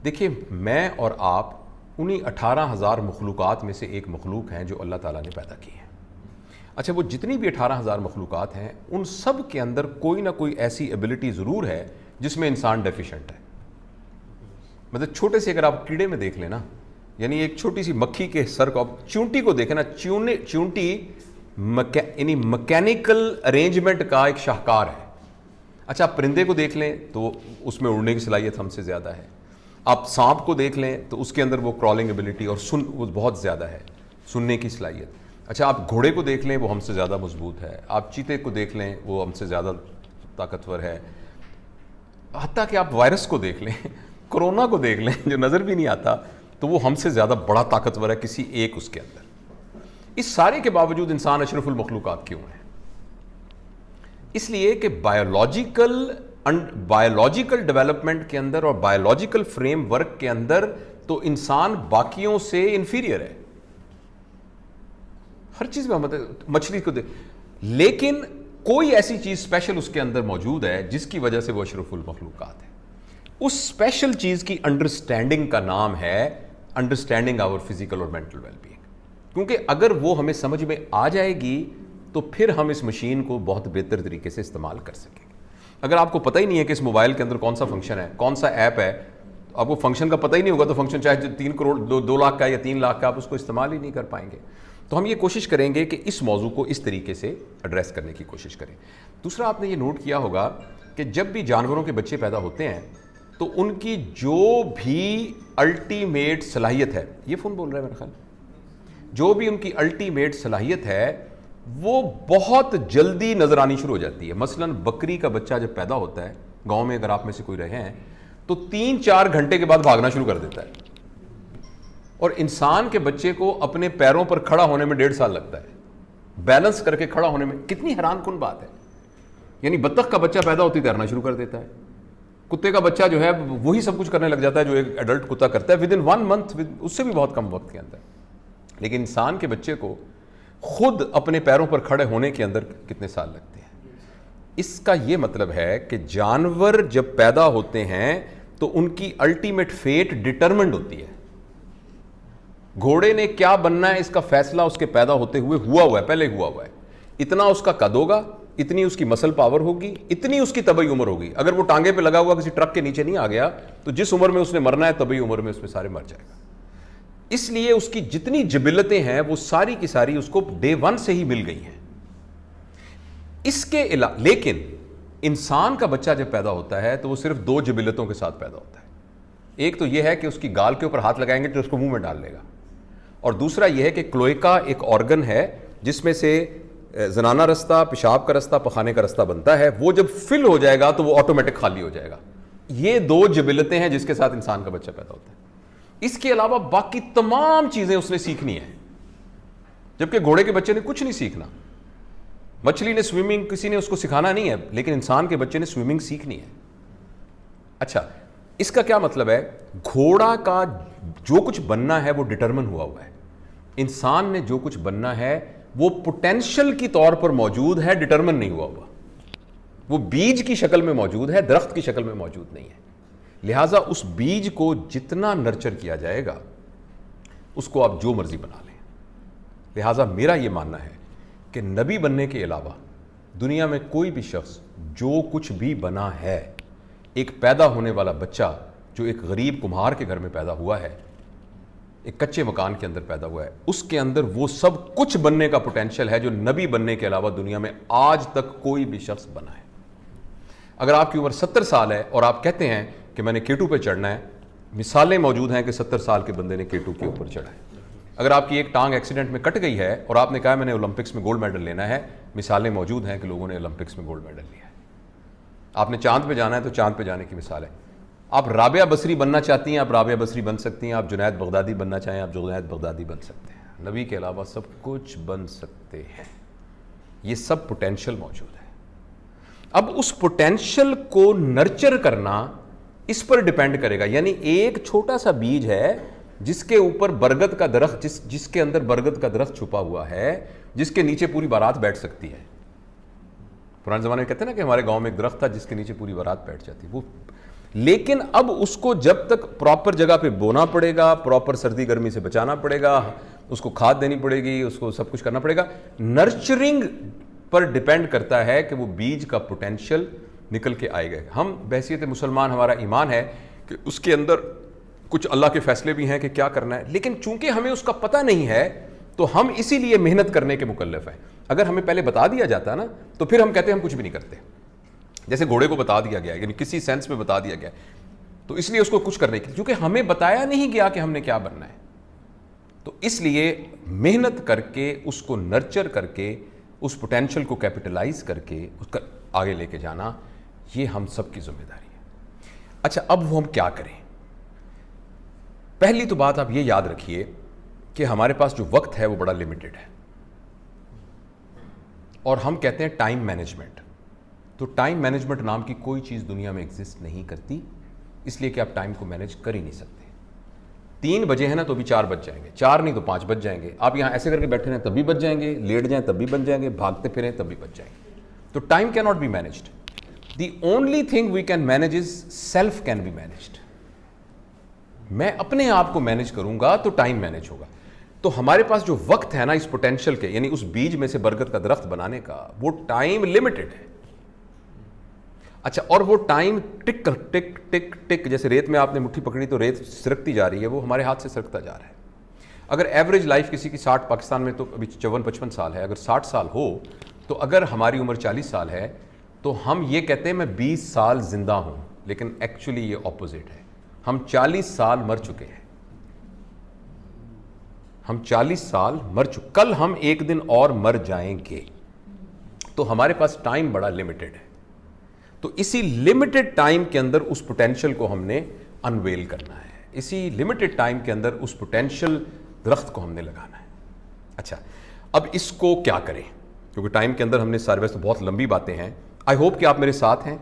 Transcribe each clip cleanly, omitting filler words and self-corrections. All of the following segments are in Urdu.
دیکھیے میں اور آپ انہی 18,000 مخلوقات میں سے ایک مخلوق ہیں جو اللہ تعالیٰ نے پیدا کی ہیں. اچھا وہ جتنی بھی 18,000 مخلوقات ہیں ان سب کے اندر کوئی نہ کوئی ایسی ایبلٹی ضرور ہے جس میں انسان ڈیفیشنٹ ہے. مطلب چھوٹے سے اگر آپ کیڑے میں دیکھ لیں نا, یعنی ایک چھوٹی سی مکھی کے سر کو, آپ چونٹی کو دیکھیں نا, چونٹی یعنی مکینیکل ارینجمنٹ کا ایک شاہکار ہے. اچھا آپ پرندے کو دیکھ لیں تو اس میں اڑنے کی صلاحیت ہم سے زیادہ ہے. آپ سانپ کو دیکھ لیں تو اس کے اندر وہ کرالنگ ایبلٹی اور وہ بہت زیادہ ہے, سننے کی صلاحیت. اچھا آپ گھوڑے کو دیکھ لیں وہ ہم سے زیادہ مضبوط ہے. آپ چیتے کو دیکھ لیں وہ ہم سے زیادہ طاقتور ہے. حتیٰ کہ آپ وائرس کو دیکھ لیں, کرونا کو دیکھ لیں جو نظر بھی نہیں آتا, تو وہ ہم سے زیادہ بڑا طاقتور ہے کسی ایک اس کے اندر. اس سارے کے باوجود انسان اشرف المخلوقات کیوں ہے؟ اس لیے کہ بایولوجیکل ڈیولپمنٹ کے اندر اور بایولوجیکل فریم ورک کے اندر تو انسان باقیوں سے انفیریئر ہے ہر چیز میں. مچھلی کو لیکن کوئی ایسی چیز اسپیشل اس کے اندر موجود ہے جس کی وجہ سے وہ اشرف المخلوقات ہے. اس اسپیشل چیز کی انڈرسٹینڈنگ کا نام ہے انڈرسٹینڈنگ آور فزیکل اور مینٹل ویل بینگ. کیونکہ اگر وہ ہمیں سمجھ میں آ جائے گی تو پھر ہم اس مشین کو بہت بہتر طریقے سے استعمال کر سکیں گے. اگر آپ کو پتہ ہی نہیں ہے کہ اس موبائل کے اندر کون سا فنکشن ہے, کون سا ایپ ہے, آپ کو فنکشن کا پتہ ہی نہیں ہوگا تو فنکشن چاہے 3 کروڑ 2 لاکھ کا یا 3 لاکھ کا, آپ اس کو استعمال ہی نہیں کر پائیں گے. تو ہم یہ کوشش کریں گے کہ اس موضوع کو اس طریقے سے ایڈریس کرنے کی کوشش کریں. دوسرا آپ نے یہ نوٹ کیا ہوگا کہ جب بھی جانوروں کے بچے پیدا ہوتے ہیں تو ان کی جو بھی الٹیمیٹ صلاحیت ہے, یہ فون بول رہا ہے میرا خیال, جو بھی ان کی الٹیمیٹ صلاحیت ہے وہ بہت جلدی نظر آنی شروع ہو جاتی ہے. مثلا بکری کا بچہ جب پیدا ہوتا ہے, گاؤں میں اگر آپ میں سے کوئی رہے ہیں, تو 3-4 گھنٹے کے بعد بھاگنا شروع کر دیتا ہے. اور انسان کے بچے کو اپنے پیروں پر کھڑا ہونے میں 1.5 سال لگتا ہے, بیلنس کر کے کھڑا ہونے میں. کتنی حیران کن بات ہے. یعنی بطخ کا بچہ پیدا ہوتی تیرنا شروع کر دیتا ہے. کتے کا بچہ جو ہے وہی سب کچھ کرنے لگ جاتا ہے جو ایک ایڈلٹ کتا کرتا ہے ود ان 1 منتھ, اس سے بھی بہت کم وقت کے اندر. لیکن انسان کے بچے کو خود اپنے پیروں پر کھڑے ہونے کے اندر کتنے سال لگتے ہیں. اس کا یہ مطلب ہے کہ جانور جب پیدا ہوتے ہیں تو ان کی الٹیمیٹ فیٹ ڈٹرمنڈ ہوتی ہے. گھوڑے نے کیا بننا ہے اس کا فیصلہ اس کے پیدا ہوتے ہوئے ہوا ہوا ہے, پہلے ہوا ہوا ہے. اتنا اس کا قد ہوگا, اتنی اس کی مسل پاور ہوگی, اتنی اس کی طبعی عمر ہوگی. اگر وہ ٹانگے پہ لگا ہوا کسی ٹرک کے نیچے نہیں آ گیا تو جس عمر میں اس نے مرنا ہے طبعی عمر میں اس میں سارے مر جائے گا. اس لیے اس کی جتنی جبلتیں ہیں وہ ساری کی ساری اس کو ڈے 1 سے ہی مل گئی ہیں. اس کے علاوہ لیکن انسان کا بچہ جب پیدا ہوتا ہے تو وہ صرف 2 جبلتوں کے ساتھ پیدا ہوتا ہے. ایک تو یہ ہے کہ اس کی گال کے اوپر ہاتھ لگائیں گے تو اس کو منہ میں ڈال لے گا, اور دوسرا یہ ہے کہ کلوئکا ایک آرگن ہے جس میں سے زنانہ رستہ, پیشاب کا رستہ, پخانے کا رستہ بنتا ہے. وہ جب فل ہو جائے گا تو وہ آٹومیٹک خالی ہو جائے گا. یہ 2 جبلتیں ہیں جس کے ساتھ انسان کا بچہ پیدا ہوتا ہے. اس کے علاوہ باقی تمام چیزیں اس نے سیکھنی ہیں, جبکہ گھوڑے کے بچے نے کچھ نہیں سیکھنا. مچھلی نے سوئمنگ کسی نے اس کو سکھانا نہیں ہے, لیکن انسان کے بچے نے سوئمنگ سیکھنی ہے. اچھا اس کا کیا مطلب ہے؟ گھوڑا کا جو کچھ بننا ہے وہ ڈٹرمن ہوا ہوا ہے. انسان نے جو کچھ بننا ہے وہ پوٹینشل کی طور پر موجود ہے, ڈٹرمن نہیں ہوا ہوا. وہ بیج کی شکل میں موجود ہے, درخت کی شکل میں موجود نہیں ہے. لہٰذا اس بیج کو جتنا نرچر کیا جائے گا اس کو آپ جو مرضی بنا لیں. لہٰذا میرا یہ ماننا ہے کہ نبی بننے کے علاوہ دنیا میں کوئی بھی شخص جو کچھ بھی بنا ہے, ایک پیدا ہونے والا بچہ جو ایک غریب کمہار کے گھر میں پیدا ہوا ہے, ایک کچے مکان کے اندر پیدا ہوا ہے, اس کے اندر وہ سب کچھ بننے کا پوٹینشل ہے جو نبی بننے کے علاوہ دنیا میں آج تک کوئی بھی شخص بنا ہے. اگر آپ کی عمر 70 سال ہے اور آپ کہتے ہیں کہ میں نے K2 پہ چڑھنا ہے, مثالیں موجود ہیں کہ 70 سال کے بندے نے K2 کے اوپر چڑھا ہے. اگر آپ کی ایک ٹانگ ایکسیڈنٹ میں کٹ گئی ہے اور آپ نے کہا میں نے اولمپکس میں گولڈ میڈل لینا ہے, مثالیں موجود ہیں کہ لوگوں نے اولمپکس میں گولڈ میڈل لیا ہے. آپ نے چاند پہ جانا ہے تو چاند پہ جانے کی مثال ہے. آپ رابعہ بصری بننا چاہتی ہیں, آپ رابعہ بصری بن سکتی ہیں. آپ جنید بغدادی بننا چاہیں, آپ جنید بغدادی بن سکتے ہیں. نبی کے علاوہ سب کچھ بن سکتے ہیں. یہ سب پوٹینشل موجود ہے. اب اس پوٹینشل کو نرچر کرنا اس پر ڈیپینڈ کرے گا. یعنی ایک چھوٹا سا بیج ہے جس کے اوپر برگد کا درخت, جس کے اندر برگد کا درخت چھپا ہوا ہے, جس کے نیچے پوری بارات بیٹھ سکتی ہے. پرانے زمانے میں کہتے ہیں نا کہ ہمارے گاؤں میں ایک درخت تھا جس کے نیچے پوری بارات بیٹھ جاتی وہ. لیکن اب اس کو جب تک پراپر جگہ پہ بونا پڑے گا, پراپر سردی گرمی سے بچانا پڑے گا, اس کو کھاد دینی پڑے گی, اس کو سب کچھ کرنا پڑے گا. نرچرنگ پر ڈیپینڈ کرتا ہے کہ وہ بیج کا پوٹینشیل نکل کے آئے گا. ہم بحیثیت مسلمان, ہمارا ایمان ہے کہ اس کے اندر کچھ اللہ کے فیصلے بھی ہیں کہ کیا کرنا ہے, لیکن چونکہ ہمیں اس کا پتہ نہیں ہے تو ہم اسی لیے محنت کرنے کے مکلف ہیں. اگر ہمیں پہلے بتا دیا جاتا نا تو پھر ہم کہتے ہیں ہم کچھ بھی نہیں کرتے. جیسے گھوڑے کو بتا دیا گیا, یعنی کسی سینس میں بتا دیا گیا, تو اس لیے اس کو کچھ کرنے کے لیے, کیونکہ ہمیں بتایا نہیں گیا کہ ہم نے کیا بننا ہے. تو اس لیے محنت کر کے, اس کو نرچر کر کے, اس پوٹینشیل کو کیپٹلائز کر کے اس کا آگے لے کے جانا, یہ ہم سب کی ذمہ داری ہے. اچھا, اب وہ ہم کیا کریں؟ پہلی تو بات آپ یہ یاد رکھیے کہ ہمارے پاس جو وقت ہے وہ بڑا لمیٹڈ ہے, اور ہم کہتے ہیں ٹائم مینجمنٹ. تو ٹائم مینجمنٹ نام کی کوئی چیز دنیا میں ایگزسٹ نہیں کرتی, اس لیے کہ آپ ٹائم کو مینیج کر ہی نہیں سکتے. 3 بجے ہیں نا تو بھی 4 بج جائیں گے, 4 نہیں تو 5 بج جائیں گے. آپ یہاں ایسے کر کے بیٹھے رہیں تب بھی بج جائیں گے, لیٹ جائیں تب بھی بج جائیں گے, بھاگتے پھریں تب بھی بج جائیں گے. تو ٹائم کی not be managed. The only thing we can manage is self can be managed. میں اپنے آپ کو مینیج کروں گا تو ٹائم مینیج ہوگا. تو ہمارے پاس جو وقت ہے نا اس پوٹینشیل کے, یعنی اس بیج میں سے برگد کا درخت بنانے کا, وہ ٹائم لمیٹڈ ہے. اچھا, اور وہ ٹائم ٹک ٹک ٹک ٹک, جیسے ریت میں آپ نے مٹھی پکڑی تو ریت سرکتی جا رہی ہے, وہ ہمارے ہاتھ سے سرکتا جا رہا ہے. اگر ایوریج لائف کسی کی 60, پاکستان میں تو ابھی 54-55 سال ہے, اگر 60 سال ہو تو اگر ہماری عمر 40 سال ہے تو ہم یہ کہتے ہیں میں 20 سال زندہ ہوں, لیکن ایکچولی یہ اپوزٹ ہے. ہم 40 سال مر چکے ہیں. ہم 40 سال مر چکے, کل ہم ایک دن اور مر جائیں گے. تو ہمارے پاس ٹائم بڑا لمیٹڈ ہے. تو اسی لمیٹڈ ٹائم کے اندر اس پوٹینشیل کو ہم نے انویل کرنا ہے, اسی لمیٹڈ ٹائم کے اندر اس پوٹینشیل درخت کو ہم نے لگانا ہے. اچھا, اب اس کو کیا کریں, کیونکہ ٹائم کے اندر ہم نے سارے ویسے بہت لمبی باتیں ہیں. آئی ہوپ کہ آپ میرے ساتھ ہیں,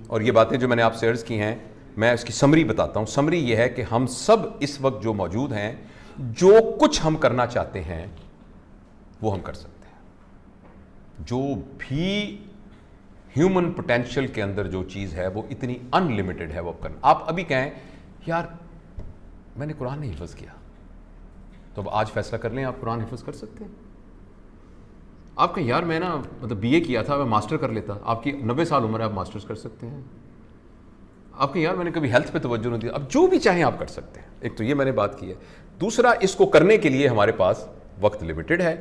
اور یہ باتیں جو میں نے آپ سے عرض کی ہیں میں اس کی سمری بتاتا ہوں. سمری یہ ہے کہ ہم سب اس وقت جو موجود ہیں, جو کچھ ہم کرنا چاہتے ہیں وہ ہم کر سکتے ہیں. جو بھی ہیومن پوٹینشیل کے اندر جو چیز ہے وہ اتنی ان لمیٹڈ ہے, وہ کرنا. آپ ابھی کہیں یار میں نے قرآن نہیں حفظ کیا, تو اب آج فیصلہ کر لیں آپ قرآن حفظ کر سکتے ہیں. آپ کہیں یار میں نا مطلب بی اے کیا تھا, میں ماسٹر کر لیتا. آپ کی 90 سال عمر ہے, آپ ماسٹرز کر سکتے ہیں. آپ کہیں یار میں نے کبھی ہیلتھ پہ توجہ نہیں دیا, اب جو بھی چاہیں آپ کر سکتے ہیں. ایک تو یہ میں نے بات کی ہے. دوسرا, اس کو کرنے کے لیے ہمارے پاس وقت لمیٹڈ ہے,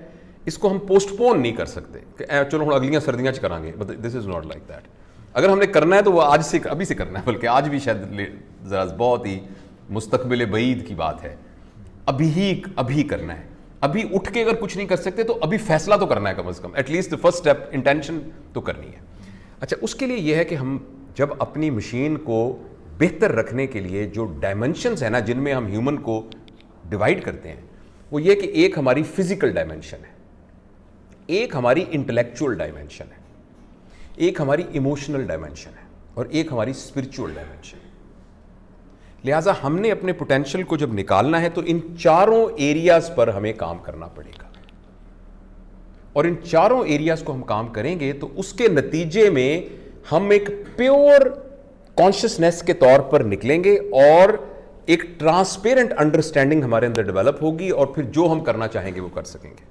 اس کو ہم پوسٹ پون نہیں کر سکتے کہ چلو ہم اگلیاں سردیاں کریں گے. دس از ناٹ لائک دیٹ. اگر ہم نے کرنا ہے تو وہ آج سے, ابھی سے کرنا ہے, بلکہ آج بھی شاید ذرا بہت ہی مستقبل بعید کی بات ہے. ابھی کرنا ہے. ابھی اٹھ کے اگر کچھ نہیں کر سکتے تو ابھی فیصلہ تو کرنا ہے, کم از کم at least first step, intention تو کرنی ہے. اچھا, اس کے لیے یہ ہے کہ ہم جب اپنی مشین کو بہتر رکھنے کے لیے جو ڈائمنشنز ہیں نا جن میں ہم ہیومن کو ڈیوائڈ کرتے ہیں, وہ یہ کہ ایک ہماری فزیکل ڈائمنشن ہے, ایک ہماری انٹلیکچوئل ڈائمنشن ہے, ایک ہماری ایموشنل ڈائمنشن ہے, اور ایک ہماری اسپرچوئل ڈائمنشن ہے. لہٰذا ہم نے اپنے پوٹینشیل کو جب نکالنا ہے تو ان چاروں ایریاز پر ہمیں کام کرنا پڑے گا, اور ان چاروں ایریاز کو ہم کام کریں گے تو اس کے نتیجے میں ہم ایک پیور کانشسنس کے طور پر نکلیں گے, اور ایک ٹرانسپیرنٹ انڈرسٹینڈنگ ہمارے اندر ڈیولپ ہوگی, اور پھر جو ہم کرنا چاہیں گے وہ کر سکیں گے.